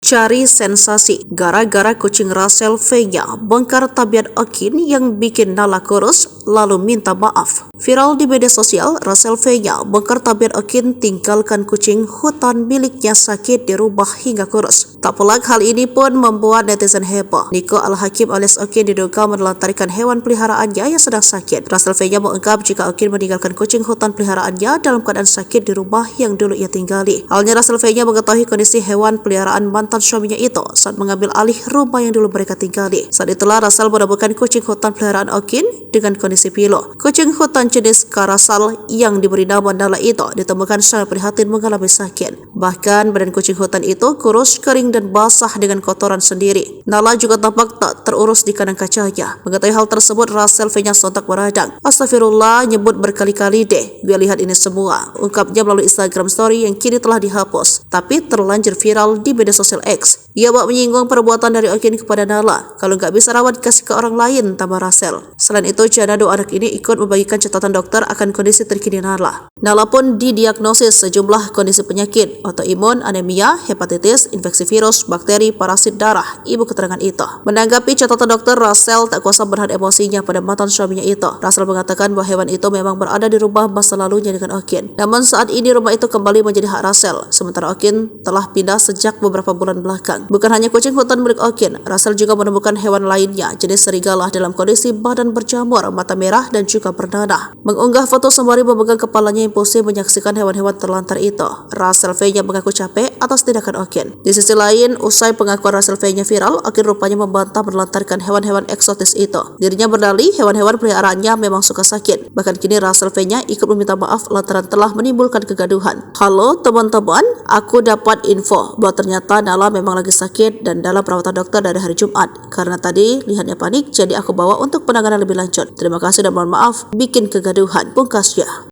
Cari sensasi gara-gara kucing Russell V-nya bongkar tabiat Okin yang bikin Nala kurus lalu minta maaf. Viral di media sosial, Russell V-nya bongkar tabiat Okin tinggalkan kucing hutan miliknya sakit di rumah hingga kurus. Tak pelak hal ini pun membuat netizen heboh. Niko Al-Hakim alias Okin diduga menelantarkan hewan peliharaannya yang sedang sakit. Russell V-nya mengungkap jika Okin meninggalkan kucing hutan peliharaannya dalam keadaan sakit di rumah yang dulu ia tinggali. Halnya Russell V-nya mengetahui kondisi hewan peliharaan mantan suaminya itu saat mengambil alih rumah yang dulu mereka tinggali. Saat itulah Russell menemukan kucing hutan peliharaan Okin dengan kondisi pilu. Kucing hutan jenis Karasal yang diberi nama Nala itu ditemukan sangat prihatin mengalami sakit. Bahkan badan kucing hutan itu kurus, kering dan basah dengan kotoran sendiri. Nala juga tampak tak terurus di kanan kacanya. Mengetahui hal tersebut, Russell V-nya sontak meradang. Astagfirullah, nyebut berkali-kali deh biar lihat ini semua, ungkapnya melalui Instagram story yang kini telah dihapus tapi terlanjur viral di media sosial X. Ia bak menyinggung perbuatan dari Okin kepada Nala. Kalau nggak bisa rawat, kasih ke orang lain, tambah Russell. Selain itu, Canado anak ini ikut membagikan catatan dokter akan kondisi terkini Nala. Nala pun didiagnosis sejumlah kondisi penyakit, autoimun, anemia, hepatitis, infeksi virus, bakteri, parasit darah, ibu keterangan itu. Menanggapi catatan dokter, Russell tak kuasa menahan emosinya pada mantan suaminya itu. Russell mengatakan bahwa hewan itu memang berada di rumah masa lalunya dengan Okin. Namun saat ini rumah itu kembali menjadi hak Russell, sementara Okin telah pindah sejak beberapa bulan belakang. Bukan hanya kucing hutan milik Okin, Russell juga menemukan hewan lainnya jenis serigala dalam kondisi badan berjamur, mata merah dan juga bernanah. Mengunggah foto sembari memegang kepalanya yang pusing menyaksikan hewan-hewan terlantar itu. Russell V-nya mengaku capek atas tindakan Okin. Di sisi lain, usai pengakuan Russell V-nya viral, Okin rupanya membantah menelantarkan hewan-hewan eksotis itu. Dirinya berdalih hewan-hewan peliharaannya memang suka sakit. Bahkan kini Russell V-nya ikut meminta maaf lantaran telah menimbulkan kegaduhan. Halo teman-teman, aku dapat info bahwa ternyata Nala memang lagi sakit dan dalam perawatan dokter dari hari Jumat. Karena tadi lihatnya panik, jadi aku bawa untuk penanganan lebih lanjut. Terima kasih dan mohon maaf bikin kegaduhan, pungkasnya.